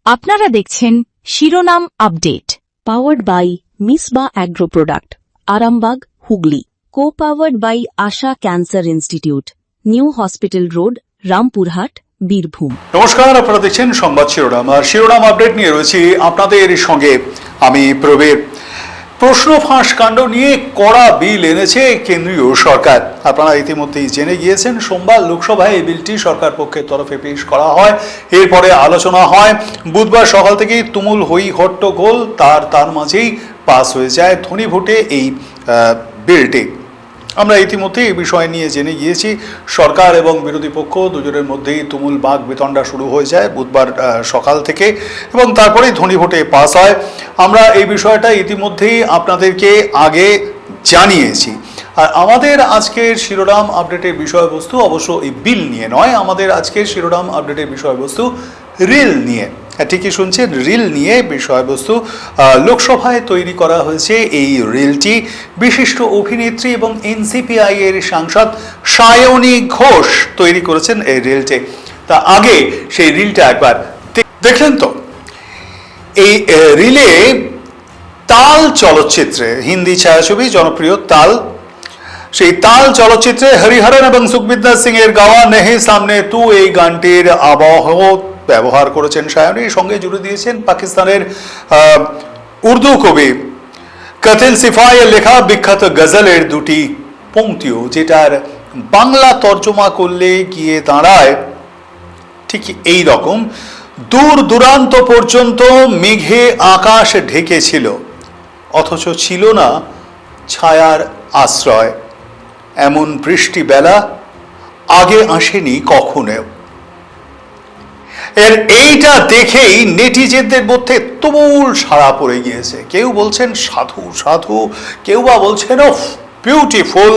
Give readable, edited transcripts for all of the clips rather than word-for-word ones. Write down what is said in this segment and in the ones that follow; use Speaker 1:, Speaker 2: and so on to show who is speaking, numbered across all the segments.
Speaker 1: আপনারা দেখছেন শিরোনাম update, powered by Misba agro product, Arambagh, Hooghly. Co powered by Asha cancer institute, new hospital road, Rampurhat, Birbhum.
Speaker 2: নমস্কার, আপনারা দেখছেন সংবাদ শিরোনাম। আর শিরোনাম আপডেট নিয়ে রয়েছি আপনাদের সঙ্গে আমি প্রবীর। প্রশ্ন ফাঁস কাণ্ড নিয়ে কড়া বিল এনেছে কেন্দ্রীয় সরকার। আপনারা ইতিমধ্যেই জেনে গিয়েছেন, সোমবার লোকসভায় এই বিলটি সরকার পক্ষের তরফে পেশ করা হয়। এরপরে আলোচনা হয়। বুধবার সকাল থেকেই তুমুল হই হট্টগোল, তার মাঝেই পাস হয়ে যায় ধ্বনি ভোটে এই বিলটি। আমরা ইতিমধ্যে এই বিষয় নিয়ে জেনে গিয়েছি। সরকার এবং বিরোধী পক্ষ দুজনের মধ্যেই তুমুল বাক বিতণ্ডা শুরু হয়ে যায় বুধবার সকাল থেকে, এবং তারপরেই ধ্বনি ভোটে পাস হয়। আমরা এই বিষয়টা ইতিমধ্যেই আপনাদেরকে আগে জানিয়েছি। আর আমাদের আজকের শিরোনাম আপডেটের বিষয়বস্তু অবশ্য এই বিল নিয়ে নয়, আমাদের আজকের শিরোনাম আপডেটের বিষয়বস্তু রিল নিয়ে। ঠিকই শুনছেন, রিল নিয়ে বিষয়বস্তু। লোকসভায় তৈরি করা হয়েছে এই রিলটি। বিশিষ্ট অভিনেত্রী এবং এনসিপিআই এর সাংসদ সায়নী ঘোষ তৈরি করেছেন এই রিলটি। তা আগে সেই রিলটা একবার দেখলেন তো। এই রিলে তাল চলচ্চিত্রে, হিন্দি ছায়াছবি জনপ্রিয় তাল, সেই তাল চলচ্চিত্রে হরিহরন এবং সুখবিন্দর সিং এর গাওয়া নেহে সামনে তু এই গানটির আবহ ব্যবহার করেছেন সায়নী। সঙ্গে জুড়ে দিয়েছেন পাকিস্তানের উর্দু কবি কাতিল সিফাইয়ের লেখা বিখ্যাত গজলের দুটি পংক্তিও, যেটার বাংলা তর্জমা করলে গিয়ে দাঁড়ায় ঠিক এই রকম: দূর দূরান্ত পর্যন্ত মেঘে আকাশ ঢেকেছিল, অথচ ছিল না ছায়ার আশ্রয়। এমন বৃষ্টি বেলা আগে আসেনি কখনো। এইটা দেখেই নেটিজেনদের মধ্যে তুমুল সাড়া পড়ে গিয়েছে। কেউ বলছেন সাধু সাধু, কেউ বা বলছেন ও বিউটিফুল।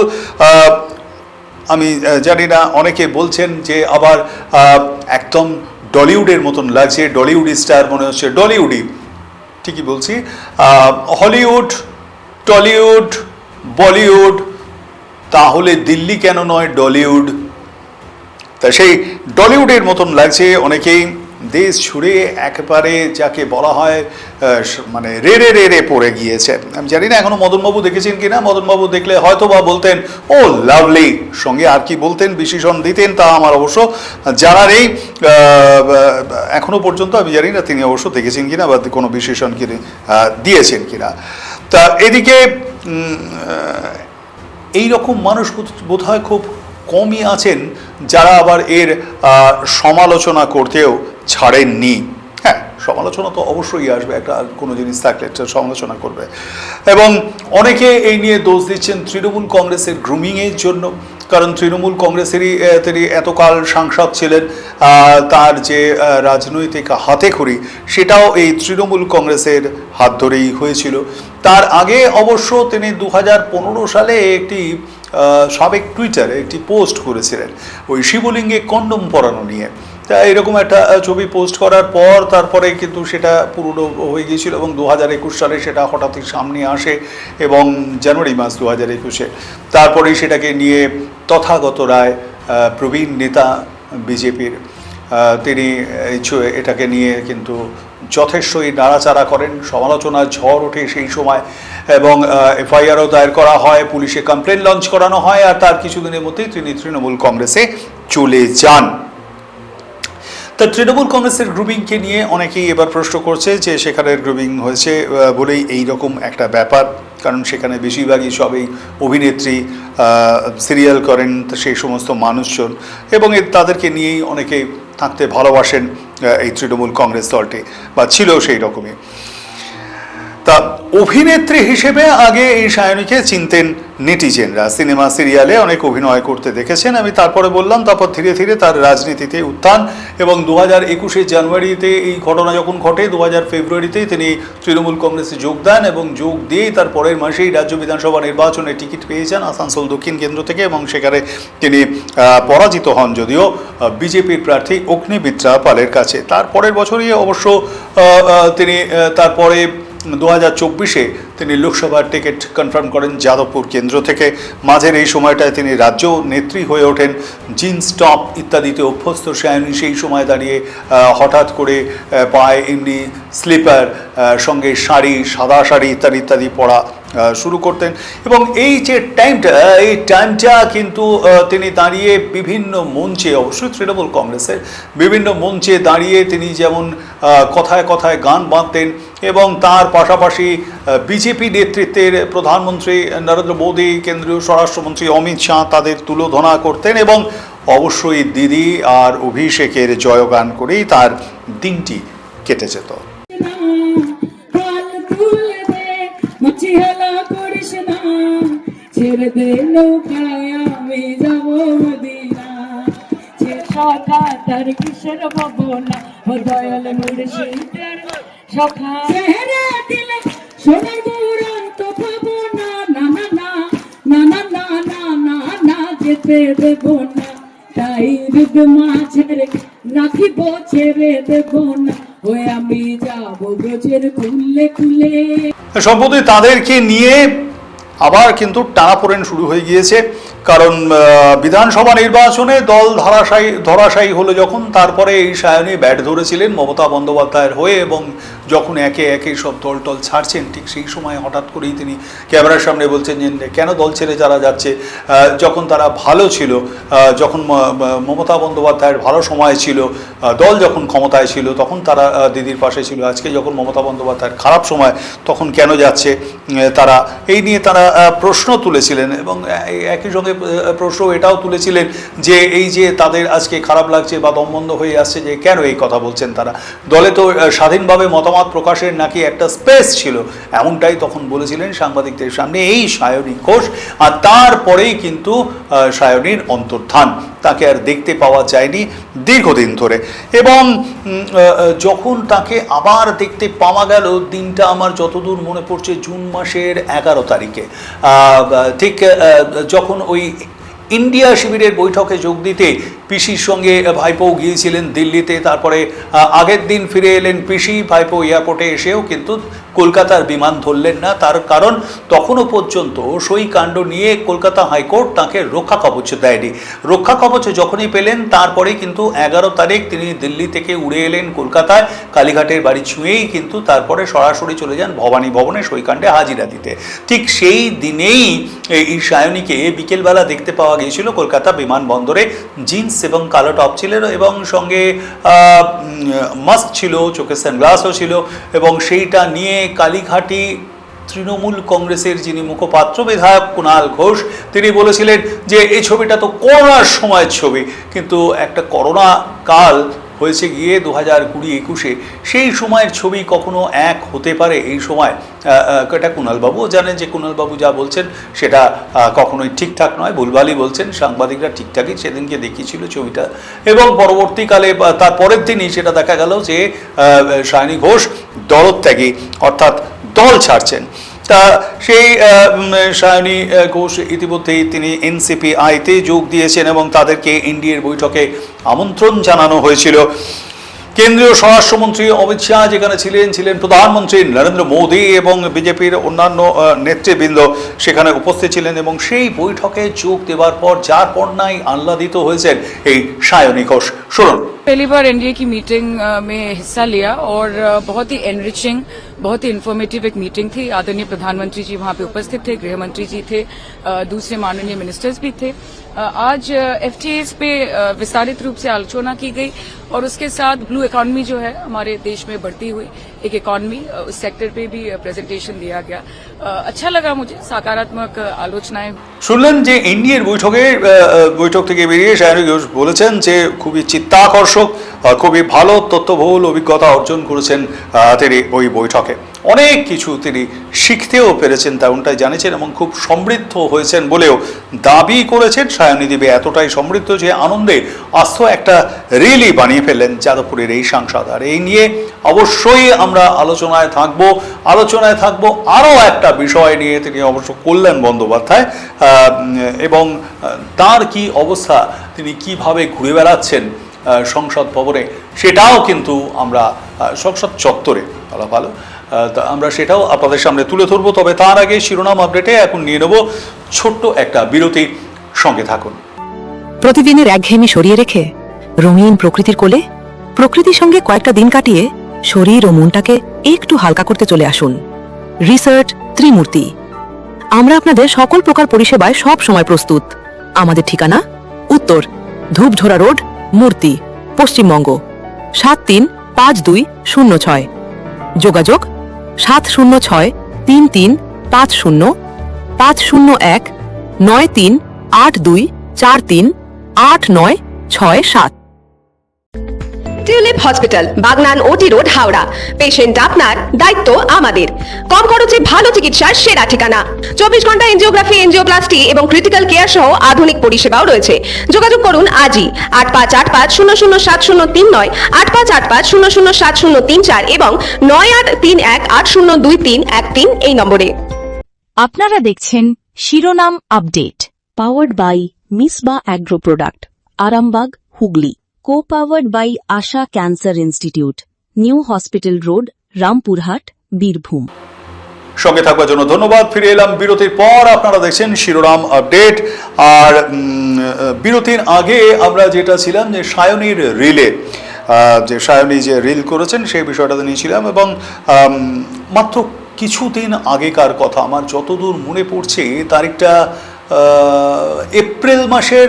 Speaker 2: আমি জানি না, অনেকে বলছেন যে আবার একদম ডলিউডের মতন লাগছে, ডলিউড স্টার মনে হচ্ছে, ডলিউডই ঠিকই বলছি। হলিউড, টলিউড, বলিউড, তাহলে দিল্লি কেন নয় ডলিউড? তা সেই ডলিউডের মতন লাগছে অনেকেই। দেশ ছুড়ে একেবারে যাকে বলা হয় মানে রেড়ে রেড়ে পড়ে গিয়েছে। আমি জানি না এখনো মদনবাবু দেখেছেন কিনা। মদনবাবু দেখলে হয়তো বা বলতেন ও লাভলি, সঙ্গে আর কি বলতেন, বিশেষণ দিতেন, তা আমার অবশ্য জানা নেই এখনো পর্যন্ত। আমি জানি না তিনি অবশ্য দেখেছেন কিনা বা কোনো বিশেষণ কিনে দিয়েছেন কিনা। তা এদিকে এইরকম মানুষ বোধহয় খুব কমই আছেন যারা আবার এর সমালোচনা করতেও ছাড়েননি। হ্যাঁ, সমালোচনা তো অবশ্যই আসবে, একটা কোনো জিনিস থাকলে একটা সমালোচনা করবে। এবং অনেকে এই নিয়ে দোষ দিচ্ছেন তৃণমূল কংগ্রেসের গ্রুমিংয়ের জন্য, কারণ তৃণমূল কংগ্রেসেরই তিনি এতকাল সাংসদ ছিলেন। তার যে রাজনৈতিক হাতেখড়ি সেটাও এই তৃণমূল কংগ্রেসের হাত ধরেই হয়েছিল। তার আগে অবশ্য তিনি 2015 সালে একটি সাবেক টুইটারে একটি পোস্ট করেছিলেন ওই শিবলিঙ্গে কন্ডম পরানো নিয়ে। তা এরকম একটা ছবি পোস্ট করার পর তারপরে কিন্তু সেটা পুরনো হয়ে গিয়েছিল, এবং 2021 সালে সেটা হঠাৎই সামনে আসে, এবং জানুয়ারি মাস 2021-এ তারপরেই সেটাকে নিয়ে তথাগত রায়, প্রবীণ নেতা বিজেপির, তিনি এটাকে নিয়ে কিন্তু যথেষ্টই নাড়াচাড়া করেন। সমালোচনার ঝড় ওঠে সেই সময়, এবং এফআইআরও দায়ের করা হয়, পুলিশে কমপ্লেন লঞ্চ করানো হয়, আর তার কিছুদিনের মধ্যেই তিনি তৃণমূল কংগ্রেসে চলে যান। তা তৃণমূল কংগ্রেসের গ্রুপিংকে নিয়ে অনেকেই এবার প্রশ্ন করছে যে সেখানের গ্রুপিং হয়েছে বলেই এইরকম একটা ব্যাপার, কারণ সেখানে বেশিরভাগই সবই অভিনেত্রী, সিরিয়াল করেন সেই সমস্ত মানুষজন, এবং তাদেরকে নিয়েই অনেকে থাকতে ভালোবাসেন এই তৃণমূল কংগ্রেস দলটি, বা ছিল সেই রকমই। তা অভিনেত্রী হিসেবে আগে এই সায়নীকে চিনতেন নেটিজেনরা, সিনেমা সিরিয়ালে অনেক অভিনয় করতে দেখেছেন। আমি তারপরে বললাম, তারপর ধীরে ধীরে তার রাজনীতিতে উত্থান, এবং 2021 জানুয়ারিতে এই ঘটনা যখন ঘটে, 2000 ফেব্রুয়ারিতেই তিনি তৃণমূল কংগ্রেসে যোগ দেন, এবং যোগ দিয়েই তার পরের মাসেই রাজ্য বিধানসভা নির্বাচনে টিকিট পেয়েছেন আসানসোল দক্ষিণ কেন্দ্র থেকে, এবং সেখানে তিনি পরাজিত হন যদিও বিজেপির প্রার্থী অগ্নিমিত্রা পালের কাছে। তার পরের বছরই অবশ্য তিনি তারপরে 2024-এ তিনি লোকসভার টিকিট কনফার্ম করেন যাদবপুর কেন্দ্র থেকে। মাঝের এই সময়টায় তিনি রাজ্য নেত্রী হয়ে ওঠেন। জিন্স টপ ইত্যাদিতে অভ্যস্ত সায়নী সেই সময় দাঁড়িয়ে হঠাৎ করে পায়ে এমনি স্লিপার, সঙ্গে শাড়ি, সাদা শাড়ি ইত্যাদি ইত্যাদি পরা শুরু করতেন। এবং এই যে টাইমটা কিন্তু তিনি দাঁড়িয়ে বিভিন্ন মঞ্চে, অবশ্যই তৃণমূল কংগ্রেসের বিভিন্ন মঞ্চে দাঁড়িয়ে তিনি যেমন কথায় কথায় গান বাঁধতেন এবং তার পাশাপাশি বিজেপি নেতৃত্বের প্রধানমন্ত্রী নরেন্দ্র মোদী, কেন্দ্রীয় স্বরাষ্ট্রমন্ত্রী অমিত শাহ তাদের তুলোধনা করতেন এবং অবশ্যই দিদি আর অভিষেকের জয়গান করেই তার দিনটি কেটে যেত।
Speaker 3: ছেড়ে দে নৌকায় আমি যাব মদিনা, সখা তার কিসের ভাবনা, ও দয়াল মুর্শিদের সখা ছেড়ে দিলে সোনার গৌরান তো পাবো না, না না না না না না না না না যেতে দেব না, তাই রূপ মাছের রাখিব ছেড়ে দেব না, ওই আমি যাব ব্রজের কুলে কুলে।
Speaker 2: সম্প্রতি তাদেরকে নিয়ে আবার কিন্তু টানাপোড়েন শুরু হয়ে গিয়েছে, কারণ বিধানসভা নির্বাচনে দল ধরাশায়ী হলো যখন, তারপরে এই সায়নী ব্যাট ধরেছিলেন মমতা বন্দ্যোপাধ্যায়ের হয়ে এবং যখন একে একে সব দল ছাড়ছেন ঠিক সেই সময় হঠাৎ করেই তিনি ক্যামেরার সামনে বলছেন যে কেন দল ছেড়ে যারা যাচ্ছে, যখন তারা ভালো ছিল, যখন মমতা বন্দ্যোপাধ্যায়ের ভালো সময় ছিল, দল যখন ক্ষমতায় ছিল তখন তারা দিদির পাশে ছিল, আজকে যখন মমতা বন্দ্যোপাধ্যায়ের খারাপ সময় তখন কেন যাচ্ছে তারা, এই নিয়ে তারা প্রশ্ন তুলেছিলেন। এবং একই সঙ্গে প্রশ্ন এটাও তুলেছিলেন যে এই যে তাদের আজকে খারাপ লাগছে বা দমবন্ধ হয়ে আসছে যে কেন এই কথা বলছেন তারা, দলে তো স্বাধীনভাবে মতামত প্রকাশের নাকি একটা স্পেস ছিল, এমনটাই তখন বলেছিলেন সাংবাদিকদের সামনে এই সায়নী ঘোষ। আর তারপরেই কিন্তু সায়নীর অন্তর্ধান, তাকে আর দেখতে পাওয়া যায়নি দীর্ঘদিন ধরে। এবং যখন তাকে আবার দেখতে পাওয়া গেল, দিনটা আমার যতদূর মনে পড়ছে জুন মাসের 11 তারিখে, ঠিক যখন ওই ইন্ডিয়া শিবিরের বৈঠকে যোগ দিতে পিসির সঙ্গে ভাইপো গিয়েছিলেন দিল্লিতে, তারপরে আগের দিন ফিরে এলেন পিসি, ভাইপো এয়ারপোর্টে এসেও কিন্তু কলকাতার বিমান ধরলেন না, তার কারণ তখনও পর্যন্ত সই কাণ্ড নিয়ে কলকাতা হাইকোর্ট তাকে রক্ষা কবচ দেয়নি। রক্ষা কবচ যখনই পেলেন তারপরে কিন্তু 11 তারিখ তিনি দিল্লি থেকে উড়ে এলেন কলকাতায়, কালীঘাটের বাড়ি ছুঁয়েই কিন্তু তারপরে সরাসরি চলে যান ভবানী ভবনে সই কাণ্ডে হাজিরা দিতে। ঠিক সেই দিনেই এই সায়নীকে বিকেলবেলা দেখতে পাওয়া গিয়েছিল কলকাতা বিমানবন্দরে। জিন্স এবং কালো টপ ছিল এবং সঙ্গে মাস্ক ছিল, চোখে সানগ্লাসও ছিল, এবং সেইটা নিয়ে কালীঘাটি তৃণমূল কংগ্রেসের যিনি মুখপাত্র বিধায়ক কুণাল ঘোষ, তিনি বলেছিলেন যে এই ছবিটা তো করোনার সময়ের ছবি, কিন্তু একটা করোনা কাল হয়েছে গিয়ে 2020-21-এ, সেই সময়ের ছবি কখনো এক হতে পারে এই সময়? এটা কুণালবাবুও জানেন যে কুণালবাবু যা বলছেন সেটা কখনোই ঠিকঠাক নয়, ভুলভালই বলছেন। সাংবাদিকরা ঠিকঠাকই সেদিনকে দেখিয়েছিল ছবিটা, এবং পরবর্তীকালে তার পরের দিনই সেটা দেখা গেল যে সায়নী ঘোষ দলত্যাগী, অর্থাৎ দল ছাড়ছেন। তা সেই সায়নী ঘোষ ইতিমধ্যেই তিনি NCPI-তে যোগ দিয়েছেন এবং তাদেরকে এনডিএর বৈঠকে আমন্ত্রণ জানানো হয়েছিল। কেন্দ্রীয় স্বরাষ্ট্রমন্ত্রী অমিত শাহ যেখানে ছিলেন প্রধানমন্ত্রী নরেন্দ্র মোদী এবং বিজেপির অন্যান্য নেতৃবৃন্দ সেখানে উপস্থিত ছিলেন, এবং সেই বৈঠকে যোগ দেওয়ার পর যার পর্যায়ে আহ্লাদিত হয়েছেন এই সায়নী ঘোষ। শুনুন।
Speaker 4: पहली बार एनडीए की मीटिंग में हिस्सा लिया और बहुत ही एनरिचिंग, बहुत ही इन्फॉर्मेटिव एक मीटिंग थी। आदरणीय प्रधानमंत्री जी वहां पे उपस्थित थे, गृह मंत्री जी थे, दूसरे माननीय मिनिस्टर्स भी थे। आज एफटीएस पे विस्तारित रूप से आलोचना की गई और उसके साथ ब्लू इकोनॉमी जो है हमारे देश में बढ़ती हुई एक इकोनॉमी, उस सेक्टर पे भी प्रेजेंटेशन दिया गया। अच्छा लगा मुझे, सकारात्मक आलोचनाएं।
Speaker 2: শুনলেন যে এনডিএর বৈঠক থেকে বেরিয়ে সায়নী ঘোষ বলেছেন যে খুবই চিত্তাকর্ষক, খুবই ভালো তথ্যবহুল অভিজ্ঞতা অর্জন করেছেন তিনি ওই বৈঠকে। অনেক কিছু তিনি শিখতেও পেরেছেন তেমনটাই জানিয়েছেন এবং খুব সমৃদ্ধ হয়েছেন বলেও দাবি করেছেন। সায়নী দেবী এতটাই সমৃদ্ধ যে আনন্দে আস্ত একটা রিলি বানিয়ে ফেললেন যাদবপুরের এই সাংসদ। আর এই নিয়ে অবশ্যই আমরা আলোচনায় থাকবো আরও একটা বিষয় নিয়ে, তিনি অবশ্য কল্যাণ বন্দ্যোপাধ্যায় এবং তার কি অবস্থা, তিনি কিভাবে ঘুরে বেড়াচ্ছেন সংসদ ভবনে, সেটাও কিন্তু আমরা সংসদ চত্বরে ভালো তা আমরা সেটাও আপনাদের সামনে তুলে ধরবো। তবে তার আগে শিরোনাম আপডেটে এখন নিয়ে নেব ছোট্ট একটা বিরতি, সঙ্গে থাকুন।
Speaker 5: প্রতিদিনের একঘেয়েমি সরিয়ে রেখে রঙিন প্রকৃতির কোলে প্রকৃতির সঙ্গে কয়েকটা দিন কাটিয়ে শরীর ও মনটাকে একটু হালকা করতে চলে আসুন রিসার্চ ত্রিমূর্তি। আমরা আপনাদের সকল প্রকার পরিষেবায় সব সময় প্রস্তুত। আমাদের ঠিকানা উত্তর ধূপঝোড়া রোড, মূর্তি, পশ্চিমবঙ্গ 735206। যোগাযোগ 706-33505093824389667।
Speaker 6: টিউলিপ হসপিটাল, বাগনান ওটি রোড, হাওড়া। পেশেন্ট আপনার, দায়িত্ব আমাদের। কম খরচে ভালো চিকিৎসার সেরা ঠিকানা। 24 ঘন্টা এনজিওগ্রাফি, এনজিওপ্লাস্টি এবং ক্রিটিক্যাল কেয়ার সহ আধুনিক পরিষেবাও রয়েছে। যোগাযোগ করুন আজই 8585007039, 8585007034 এবং 9831802313 এই নম্বরে।
Speaker 1: আপনারা দেখছেন শিরোনাম update, powered by Misba agro product, Arambagh, Hooghly. Co-powered by Asha Cancer Institute, New Hospital Road, Rampurhat, Birbhum.
Speaker 2: সঙ্গে থাকবার জন্য ধন্যবাদ। ফিরে এলাম বিরতির পর। আপনারা দেখছেন শিরোনাম আপডেট। আর বিরতির আগে আমরা যেটা ছিলাম যে সায়নীর রিলে, যে সায়নী যে রিল করেছেন সেই বিষয়টাতে নিয়েছিলাম, এবং মাত্র কিছুদিন আগেকার কথা, আমার যতদূর মনে পড়ছে তারিখটা এপ্রিল মাসের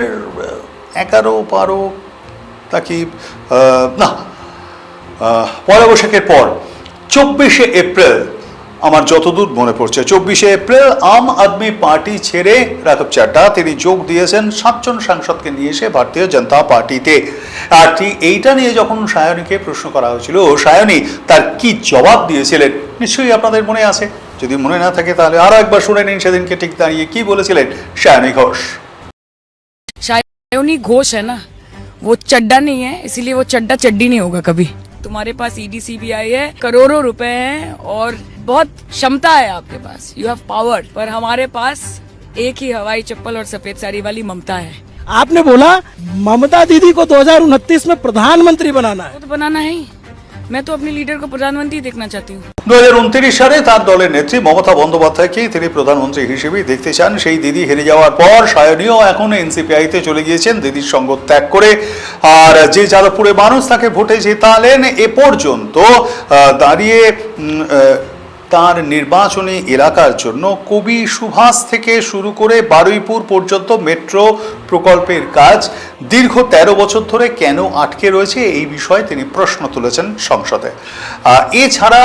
Speaker 2: 11-12 নাকি না, পয়লা বৈশাখের পর 24শে এপ্রিল, আমার যতদূর মনে পড়ছে 24শে এপ্রিল আম আদমি পার্টি ছেড়ে রাঘব চাড্ডা তিনি যোগ দিয়েছেন 7 জন সাংসদকে নিয়ে এসে ভারতীয় জনতা পার্টিতে। আর এইটা নিয়ে যখন সায়নীকে প্রশ্ন করা হয়েছিল, সায়নী তার কি জবাব দিয়েছিলেন নিশ্চয়ই আপনাদের মনে আছে। যদি মনে না থাকে তাহলে আরো একবার শুনে নিন সেদিনকে ঠিক দাঁড়িয়ে কি বলেছিলেন সায়নী ঘোষ।
Speaker 4: सायोनी घोष है ना, वो चड्डा नहीं है, इसीलिए वो चड्डा चड्डी नहीं होगा कभी। तुम्हारे पास ईडी सीबीआई है, करोड़ों रुपए हैं और बहुत क्षमता है आपके पास, यू हैव पावर। पर हमारे पास एक ही हवाई चप्पल और सफेद साड़ी वाली ममता है।
Speaker 7: आपने बोला ममता दीदी को 2029 में प्रधानमंत्री बनाना है।
Speaker 4: वो तो बनाना है ही। मैं तो अपने लीडर को प्रधानमंत्री देखना चाहती हूँ।
Speaker 2: 2029 সালে তার দলের নেত্রী মমতা বন্দ্যোপাধ্যায়কে তিনি প্রধানমন্ত্রী হিসেবেই দেখতে চান। সেই দিদি হেরে যাওয়ার পর সায়নীও এখন এনসিপিআইতে চলে গিয়েছেন দিদির সঙ্গ ত্যাগ করে। আর যে যাদবপুরে মানুষ তাকে ভোটে জেতালেন, এ পর্যন্ত দাঁড়িয়ে তার নির্বাচনী এলাকার জন্য কবি সুভাষ থেকে শুরু করে বারুইপুর পর্যন্ত মেট্রো প্রকল্পের কাজ দীর্ঘ 13 বছর ধরে কেন আটকে রয়েছে এই বিষয়ে তিনি প্রশ্ন তুলেছেন সংসদে। এছাড়া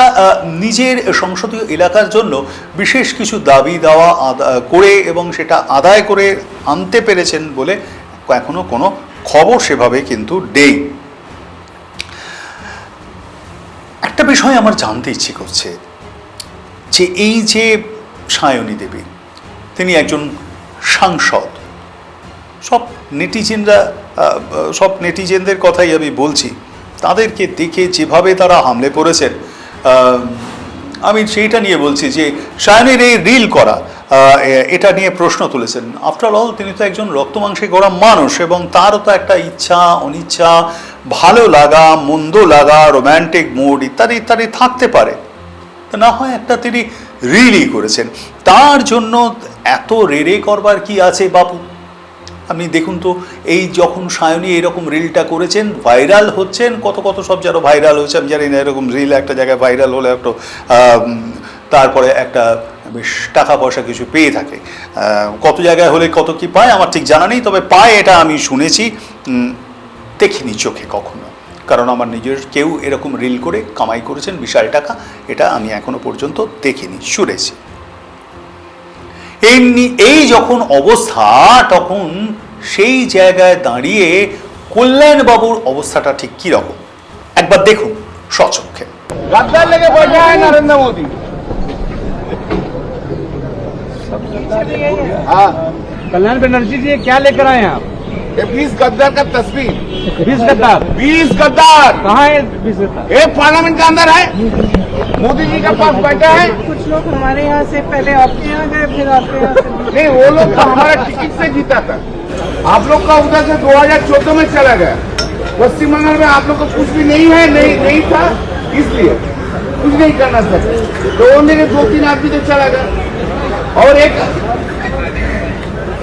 Speaker 2: নিজের সংসদীয় এলাকার জন্য বিশেষ কিছু দাবি দেওয়া করে এবং সেটা আদায় করে আনতে পেরেছেন বলে এখনো কোনো খবর সেভাবে কিন্তু নেই। একটা বিষয় আমার জানতে ইচ্ছে করছে যে এই যে সায়নী দেবী তিনি একজন সাংসদ, সব নেটিজেনদের কথাই আমি বলছি, তাদেরকে দেখে যেভাবে তারা হামলে পড়েছেন, আমি সেইটা নিয়ে বলছি যে সায়নীর এই রিল করা, এটা নিয়ে প্রশ্ন তুলেছেন। আফটার অল তিনি তো একজন রক্তমাংসে গড়া মানুষ এবং তারও তো একটা ইচ্ছা অনিচ্ছা, ভালো লাগা মন্দ লাগা, রোম্যান্টিক মুড ইত্যাদি ইত্যাদি থাকতে পারে। না হয় একটা তিনি রিলই করেছেন, তার জন্য এত রেড়ে করবার কি আছে বাপু? আপনি দেখুন তো, এই যখন সায়নী এরকম রিলটা করেছেন ভাইরাল হচ্ছেন, কত কত সব যেন ভাইরাল হচ্ছে, আমি জানি না, এরকম রিল একটা জায়গায় ভাইরাল হলে একটু তারপরে একটা বেশ টাকা পয়সা কিছু পেয়ে থাকে। কত জায়গায় হলে কত কি পায় আমার ঠিক জানা নেই, তবে পায় এটা আমি শুনেছি, দেখিনি চোখে কখনো, কারণ আমার নিজের কেউ এরকম রিল করে কামাই করেছেন বিশাল টাকা, এটা আমি এখনো পর্যন্ত দেখিনি, শুনেছি। এই যখন অবস্থা, তখন সেই জায়গায় দাঁড়িয়ে কল্যাণবাবুর অবস্থাটা ঠিক কি রকম একবার দেখুন স্বচক্ষে।
Speaker 8: गद्दार लेके बैठा है नरेंद्र मोदी। हाँ,
Speaker 7: कल्याण बनर्जी जी क्या लेकर आए हैं आप?
Speaker 8: ये 20 गद्दार का तस्वीर।
Speaker 7: 20 गद्दार
Speaker 8: 20 गद्दार
Speaker 7: कहाँ है? 20 गद्दार
Speaker 8: एक पार्लियामेंट के अंदर है, मोदी जी के पास बैठा है।
Speaker 3: कुछ लोग हमारे यहाँ से पहले आपके यहाँ गए, फिर आपके यहाँ से
Speaker 8: नहीं, वो लोग तो हमारा टिकट से जीता था, आप लोग का उधर से 2014 में चला गया। पश्चिम बंगाल में आप लोग को कुछ भी नहीं है, नहीं था, इसलिए कुछ नहीं करना सके तो उन्होंने 2-3 आदमी तो चला गया और एक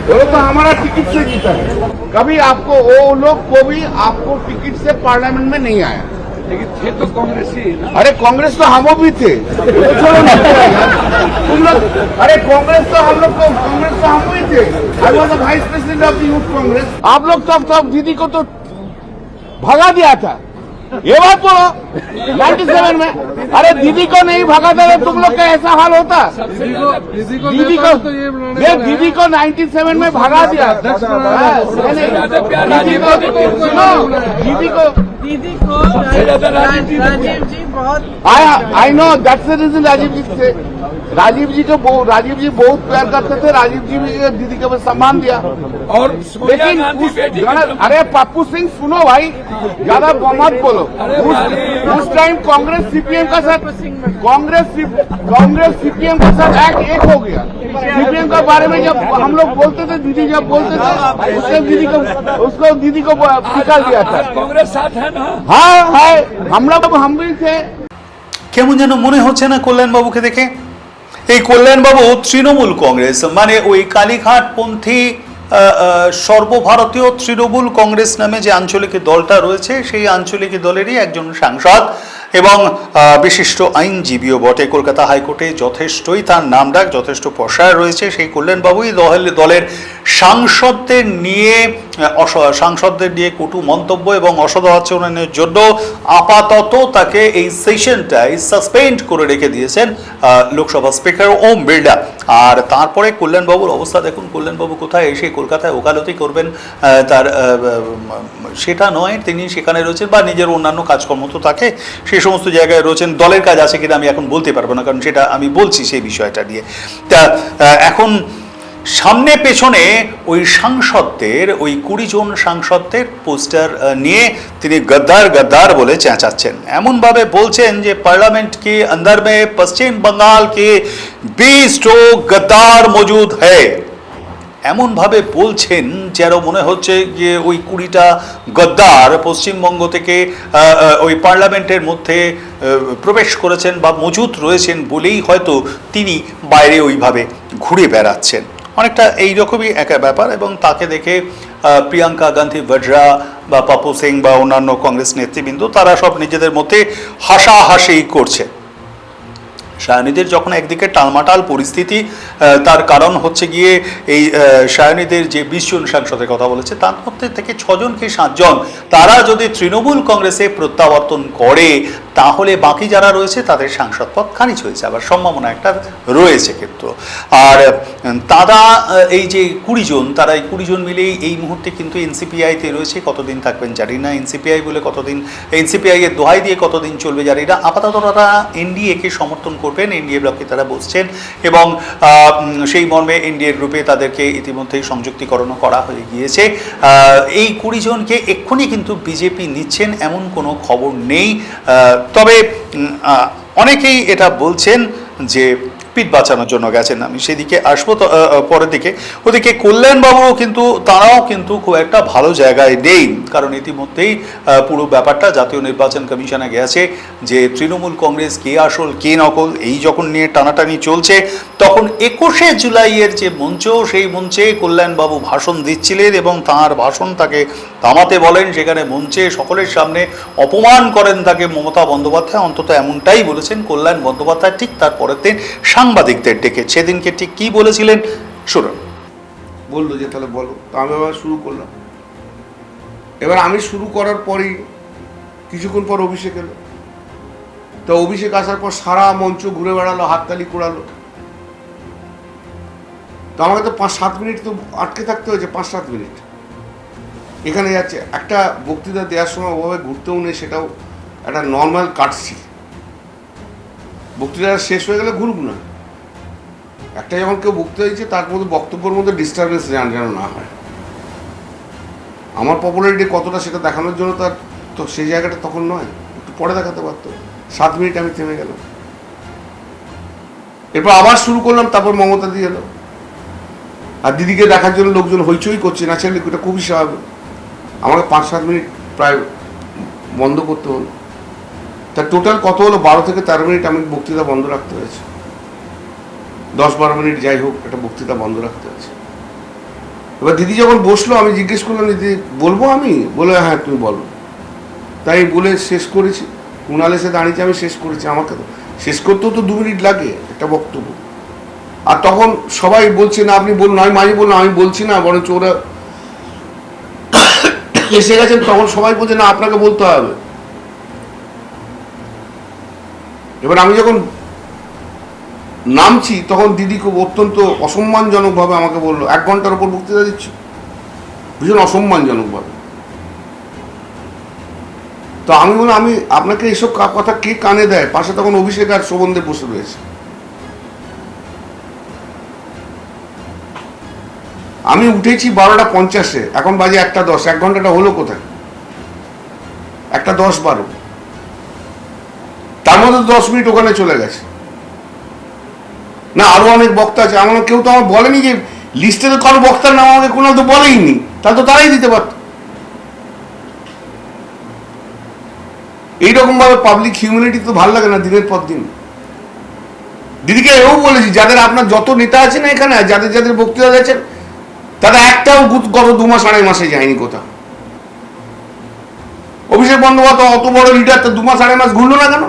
Speaker 8: वो तो हमारा टिकट से जीता है। कभी आपको वो लोग को भी आपको टिकट से पार्लियामेंट में नहीं आया, लेकिन थे तो कांग्रेस ही। अरे कांग्रेस तो हम भी थे, तो छोड़ो ना तुम लोग। अरे कांग्रेस तो हम लोग को, कांग्रेस तो हम भी थे। I was the vice president of the youth Congress. आप लोग तब दीदी को तो भगा दिया था, ये बात बोलो 97 में। अरे दीदी को नहीं भगा दे तुम लोग का ऐसा हाल होता। दीदी को 97 में भगा दिया। दीदी को राजीव जी बहुत I know that's the reason. Rajiv ji बहुत प्यार करते थे। राजीव जी भी दीदी को सम्मान दिया। और लेकिन अरे पप्पू सिंह सुनो भाई, ज्यादा मत बोलो। उस टाइम कांग्रेस सीपीएम का साथ एक हो गया। सीपीएम के बारे में जब हम लोग बोलते थे, दीदी जब बोलते थे उसने दीदी को निकाल दिया था। कांग्रेस साथ है ना? हाँ है, हम भी थे।
Speaker 2: কেমন যেন মনে হচ্ছে না কল্যাণবাবুকে দেখে। এই কল্যাণবাবু তৃণমূল কংগ্রেস মানে ওই কালীঘাটপন্থী সর্বভারতীয় তৃণমূল কংগ্রেস নামে যে আঞ্চলিক দলটা রয়েছে সেই আঞ্চলিক দলেরই একজন সাংসদ এবং বিশিষ্ট আইনজীবীও বটে। কলকাতা হাইকোর্টে যথেষ্টই তার নামডাক, যথেষ্ট প্রসার রয়েছে। সেই কল্যাণবাবুই দলের সাংসদদের নিয়ে কটু মন্তব্য এবং অসদ আচরণের জন্য আপাতত তাকে এই সেশনটাই সাসপেন্ড করে রেখে দিয়েছেন লোকসভা স্পিকার ওম বিড়লা। আর তারপরে কল্যাণবাবুর অবস্থা দেখুন। কল্যাণবাবু কোথায় এসে কলকাতায় ওকালতি করবেন তার সেটা নয়, তিনি সেখানে রয়েছেন বা নিজের অন্যান্য কাজকর্ম তো থাকে, সেই সমস্ত জায়গায় রয়েছেন। দলের কাজ আছে কিনা আমি এখন বলতে পারবো না, কারণ সেটা আমি বলছি সেই বিষয়টা নিয়ে। তা এখন সামনে পেছনে ওই সাংসদদের, ওই 20 জন সাংসদদের পোস্টার নিয়ে তিনি গদ্দার বলে চেঁচাচ্ছেন। এমনভাবে বলছেন যে পার্লামেন্ট के अंदर में पश्चिम बंगाल के 20 गद्दार मौजूद है। এমনভাবে বলছেন যেন মনে হচ্ছে যে ওই 20টা গদ্দার পশ্চিমবঙ্গ থেকে ওই পার্লামেন্টের মধ্যে প্রবেশ করেছেন বা মজুদ রয়েছেন বলেই হয়তো তিনি বাইরে ওইভাবে ঘুরে বেড়াচ্ছেন। অনেকটা এইরকমই এক ব্যাপার। এবং তাকে দেখে প্রিয়াঙ্কা গান্ধী বডরা বা পাপু সিং বা অন্যান্য কংগ্রেস নেতৃবৃন্দ তারা সব নিজেদের মধ্যে হাসাহাসি করছে। সায়নীদের যখন একদিকে টালমাটাল পরিস্থিতি, তার কারণ হচ্ছে গিয়ে এই সায়নীদের যে 20 জন সাংসদের কথা বলেছে তার মধ্যে থেকে 6 জন কি 7 জন তারা যদি তৃণমূল কংগ্রেসে প্রত্যাবর্তন করে তাহলে বাকি যারা রয়েছে তাদের সাংসদ পদ খারিজ হয়েছে, আবার সম্ভাবনা একটা রয়েছে কিন্তু। আর তারা এই যে 20 জন, তারা এই 20 জন মিলেই এই মুহূর্তে কিন্তু এনসিপিআইতে রয়েছে। কতদিন থাকবেন জানি না, এনসিপিআই বলে কতদিন, এনসিপিআই এর দোহাই দিয়ে কতদিন চলবে জানি না। আপাতত তারা এনডিএকে সমর্থন করবেন, এনডিএ ব্লকে তারা বসছেন এবং সেই মর্মে এনডিএ গ্রুপে তাদেরকে ইতিমধ্যেই সংযুক্তিকরণ করা হয়ে গিয়েছে। এই 20 জনকে এক্ষুনি কিন্তু বিজেপি নিচ্ছেন এমন কোনো খবর নেই। তবে অনেকেই এটা বলছেন যে পিঠ বাঁচানোর জন্য গেছেন। আমি সেদিকে আসবো পরের দিকে। ওদিকে কল্যাণবাবুও কিন্তু তারাও কিন্তু খুব একটা ভালো জায়গায় নেই, কারণ ইতিমধ্যেই পুরো ব্যাপারটা জাতীয় নির্বাচন কমিশনে গেছে যে তৃণমূল কংগ্রেস কে আসল কে নকল এই যখন নিয়ে টানাটানি চলছে, তখন 21শে জুলাইয়ের যে মঞ্চ, সেই মঞ্চে কল্যাণবাবু ভাষণ দিচ্ছিলেন এবং তাঁর ভাষণ তাকে থামাতে বলেন। সেখানে মঞ্চে সকলের সামনে অপমান করেন তাকে মমতা বন্দ্যোপাধ্যায়, অন্তত এমনটাই বলেছেন কল্যাণ বন্দ্যোপাধ্যায়। ঠিক তার পরের দিন সাংবাদিকদের ডেকে সেদিনকে ঠিক কি বলেছিলেন শুনুন।
Speaker 8: বললো যে তাহলে বলো, তো আমি আবার শুরু করলাম। এবার আমি শুরু করার পরেই কিছুক্ষণ পর অভিষেক এলো। তো অভিষেক আসার পর সারা মঞ্চ ঘুরে বেড়ালো, হাততালি কুড়ালো। তো আমাকে তো 5-7 মিনিট তো আটকে থাকতে হয়েছে, 5-7 মিনিট এখানে যাচ্ছে। একটা বক্তৃতা দেওয়ার সময় ওভাবে ঘুরতেও নেই, সেটাও একটা নর্মাল কাটছি। বক্তৃতা শেষ হয়ে গেলে ঘুরুক না। একটা যখন কেউ বক্তৃতা দিচ্ছে তার মধ্যে বক্তব্যের মধ্যে ডিস্টারবেন্স যেন না হয়। আমার পপুলারিটি কতটা সেটা দেখানোর জন্য তার তো সেই জায়গাটা তখন নয়, একটু পরে দেখাতে পারতো। 7 মিনিট আমি থেমে গেলাম, এরপর আবার শুরু করলাম। তারপর মমতা দিয়ে এলো, আর দিদিকে দেখার জন্য লোকজন হইচই করছে, ন্যাচারালি এটা খুবই স্বাভাবিক। আমাকে 5-7 মিনিট প্রায় বন্ধ করতে হলো। তা টোটাল কত হলো? 12 থেকে 13 মিনিট আমি বক্তৃতা বন্ধ রাখতে হয়েছে, 10-12 মিনিট যাই হোক একটা বক্তৃতা বন্ধ রাখতে হয়েছে। এবার দিদি যখন বসলো আমি জিজ্ঞেস করলাম, দিদি বলবো? আমি বলে হ্যাঁ তুমি বলো। তাই বলে শেষ করেছি, কুণাল এসে দাঁড়িয়েছে, আমি শেষ করেছি। আমাকে তো শেষ করতেও তো 2 মিনিট লাগে একটা বক্তব্য। আর তখন সবাই বলছে না আপনি বলুন, আমি মাঝে বললাম আমি বলছি না, বরঞ্চ ওরা এসে গেছেন, তখন সবাই বলছে না আপনাকে বলতে হবে। এবার আমি যখন নামছি তখন দিদি খুব অত্যন্ত অসম্মানজনকভাবে আমাকে বললো, 1 ঘন্টার উপর বক্তৃতা দিচ্ছি, ভীষণ অসম্মানজনকভাবে। তো আমি বললাম আমি আপনাকে এইসব কথা কে কানে দেয়? পাশে তখন অভিষেক আর শোভনদেব বসে রয়েছে। আমি উঠেছি 12:50, এখন বাজে 1:10, 1 ঘন্টাটা হলো কোথায়? 1:10-12, তার মধ্যে 10 মিনিট ওখানে চলে গেছে। না আরো অনেক বক্তা আছে, আমার কেউ তো আমার বলেনি যে লিস্টে তো কারো বক্তার নাম আমাকে কোনো তো বলেইনি, তাহলে তো তারাই দিতে পারত। এইরকম ভাবে পাবলিক হিউম্যানিটি তো ভালো লাগে না দিনের পর দিন। দিদিকে এও বলেছি, যাদের আপনার যত নেতা আছে না এখানে, যাদের যাদের বক্তৃতা দিয়েছেন, তারা একটাও গত 2 মাস 2.5 মাসে যায়নি কোথাও। অভিষেক বন্দ্যোপাধ্যায় অত বড় লিডার, তো 2 মাস 2.5 মাস ঘুরলো না কেন?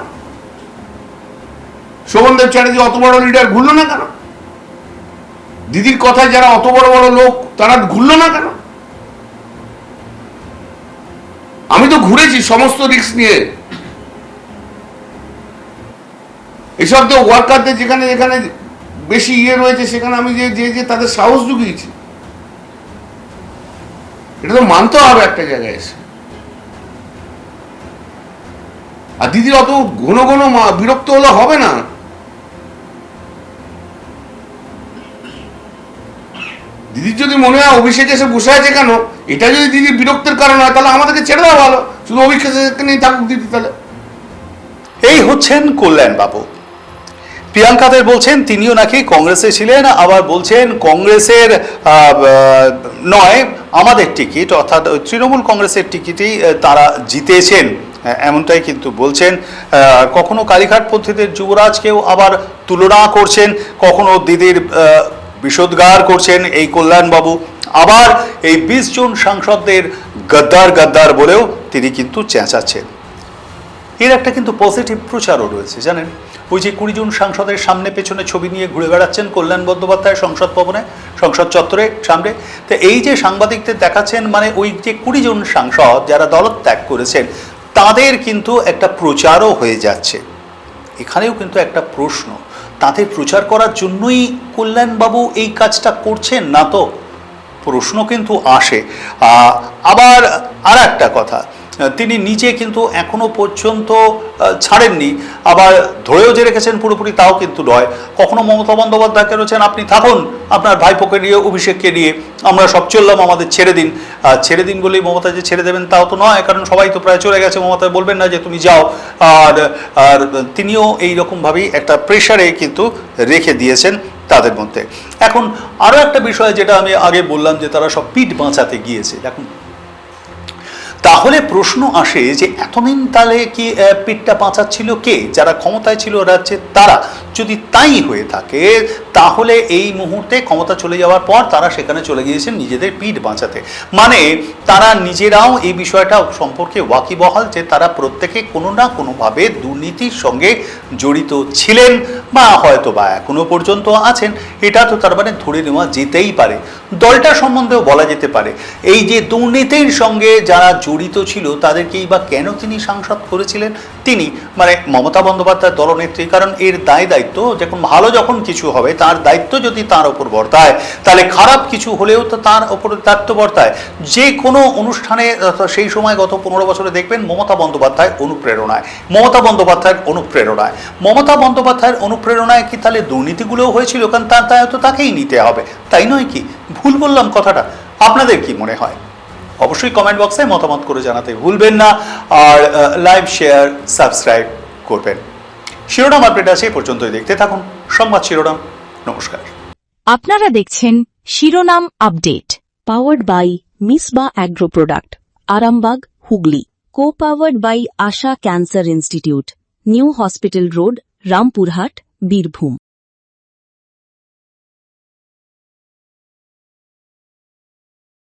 Speaker 8: শোভনদেব চ্যাটার্জি অত বড় লিডার, ঘুরলো না কেন? দিদির কথায় যারা অত বড় বড় লোক, তারা ঘুরলো না কেন? আমি তো ঘুরেছি সমস্ত রিস্ক নিয়ে। এসব তো ওয়ার্কারদের যেখানে যেখানে বেশি রয়েছে, সেখানে আমি যে তাদের সাহস জুগিয়েছি। এটা তো মানতে হবে একটা জায়গায় এসে। আর দিদির অত ঘন ঘন বিরক্ত হলে হবে না। দিদির যদি মনে হয় অভিষেক এসে বসে আছে কেন, এটা যদি দিদির বিরক্তের কারণ হয়, তাহলে আমাদেরকে ছেড়ে দেওয়া ভালো, শুধু অভিষেক নিয়ে থাকুক দিদি। তাহলে
Speaker 2: এই হচ্ছেন কল্যাণ বাবু। প্রিয়াঙ্কাদের বলছেন তিনিও নাকি কংগ্রেসে ছিলেন, আবার বলছেন কংগ্রেসের নয় আমাদের টিকিট, অর্থাৎ তৃণমূল কংগ্রেসের টিকিটই তারা জিতেছেন, এমনটাই কিন্তু বলছেন। কখনো কালীঘাটপন্থীদের যুবরাজকেও আবার তুলনা করছেন, কখনো দিদির বিষোদ্গার করছেন এই কল্যাণবাবু, আবার এই 20 জন সাংসদদের গদ্দার গদ্দার বলেও তিনি কিন্তু চেঁচাচ্ছেন। এর একটা কিন্তু পজিটিভ প্রচারও রয়েছে জানেন। ওই যে 20 জন সাংসদের সামনে পেছনে ছবি নিয়ে ঘুরে বেড়াচ্ছেন কল্যাণ বন্দ্যোপাধ্যায় সংসদ ভবনে, সংসদ চত্বরে সামনে। তো এই যে সাংবাদিকদের দেখাচ্ছেন, মানে ওই যে 20 জন সাংসদ যারা দলত্যাগ করেছেন, তাদের কিন্তু একটা প্রচারও হয়ে যাচ্ছে। এখানেও কিন্তু একটা প্রশ্ন, তাদের প্রচার করার জন্যই কল্যাণবাবু এই কাজটা করছেন না তো? প্রশ্ন কিন্তু আসে। আবার আর একটা কথা, তিনি নিজে কিন্তু এখনো পর্যন্ত ছাড়েননি, আবার ধরেও যে রেখেছেন পুরোপুরি তাও কিন্তু নয়। কখনো মমতা বন্দ্যোপাধ্যায়কে রয়েছেন আপনি থাকুন আপনার ভাইপোকে নিয়ে, অভিষেককে নিয়ে, আমরা সব চললাম, আমাদের ছেড়ে দিন। ছেড়ে দিন বলেই মমতা যে ছেড়ে দেবেন তাও তো নয়, কারণ সবাই তো প্রায় চলে গেছে, মমতা বলবেন না যে তুমি যাও। আর তিনিও এইরকমভাবেই একটা প্রেশারে কিন্তু রেখে দিয়েছেন তাদের মধ্যে। এখন আরও একটা বিষয় যেটা আমি আগে বললাম যে তারা সব পিঠ বাঁচাতে গিয়েছে, দেখুন তাহলে প্রশ্ন আসে যে এতদিন তাহলে কি পিঠটা বাঁচাচ্ছিল কে? যারা ক্ষমতায় ছিল রাজ্যে তারা। যদি তাই হয়ে থাকে তাহলে এই মুহূর্তে ক্ষমতা চলে যাওয়ার পর তারা সেখানে চলে গিয়েছেন নিজেদের পিঠ বাঁচাতে, মানে তারা নিজেরাও এই বিষয়টা সম্পর্কে ওয়াকিবহাল যে তারা প্রত্যেকে কোনো না কোনোভাবে দুর্নীতির সঙ্গে জড়িত ছিলেন বা হয়তো বা এখনো পর্যন্ত আছেন। এটা তো তার মানে ধরে নেওয়া যেতেই পারে। দলটা সম্বন্ধেও বলা যেতে পারে এই যে দুর্নীতির সঙ্গে যারা জড়িত ছিল তাদেরকেই বা কেন তিনি সাংসদ করেছিলেন তিনি, মানে মমতা বন্দ্যোপাধ্যায় দলনেত্রী। কারণ এর দায়িত্ব যখন কিছু হবে তার দায়িত্ব যদি তার ওপর বর্তায়, তাহলে খারাপ কিছু হলেও তো তার ওপর দায়িত্ব বর্তায়। যে কোনো অনুষ্ঠানে সেই সময় গত 15 বছরে দেখবেন মমতা বন্দ্যোপাধ্যায়ের অনুপ্রেরণায় কি তাহলে দুর্নীতিগুলোও হয়েছিল? কারণ তার দায়িত্ব তাকেই নিতে হবে, তাই নয় কি? ভুল বললাম কথাটা? আপনাদের কি মনে হয়? অবশ্যই কমেন্ট বক্সে মতামত করে জানাতে ভুলবেন না, আর লাইভ শেয়ার সাবস্ক্রাইব করবেন। শিরোনাম আপডেট আছে এ পর্যন্তই, দেখতে থাকুন সংবাদ শিরোনাম। নমস্কার।
Speaker 1: আপনারা দেখছেন শিরোনাম update, powered by Misba agro product, Arambagh, Hooghly, copowered by Asha cancer institute, new hospital road, Rampurhat, Birbhum.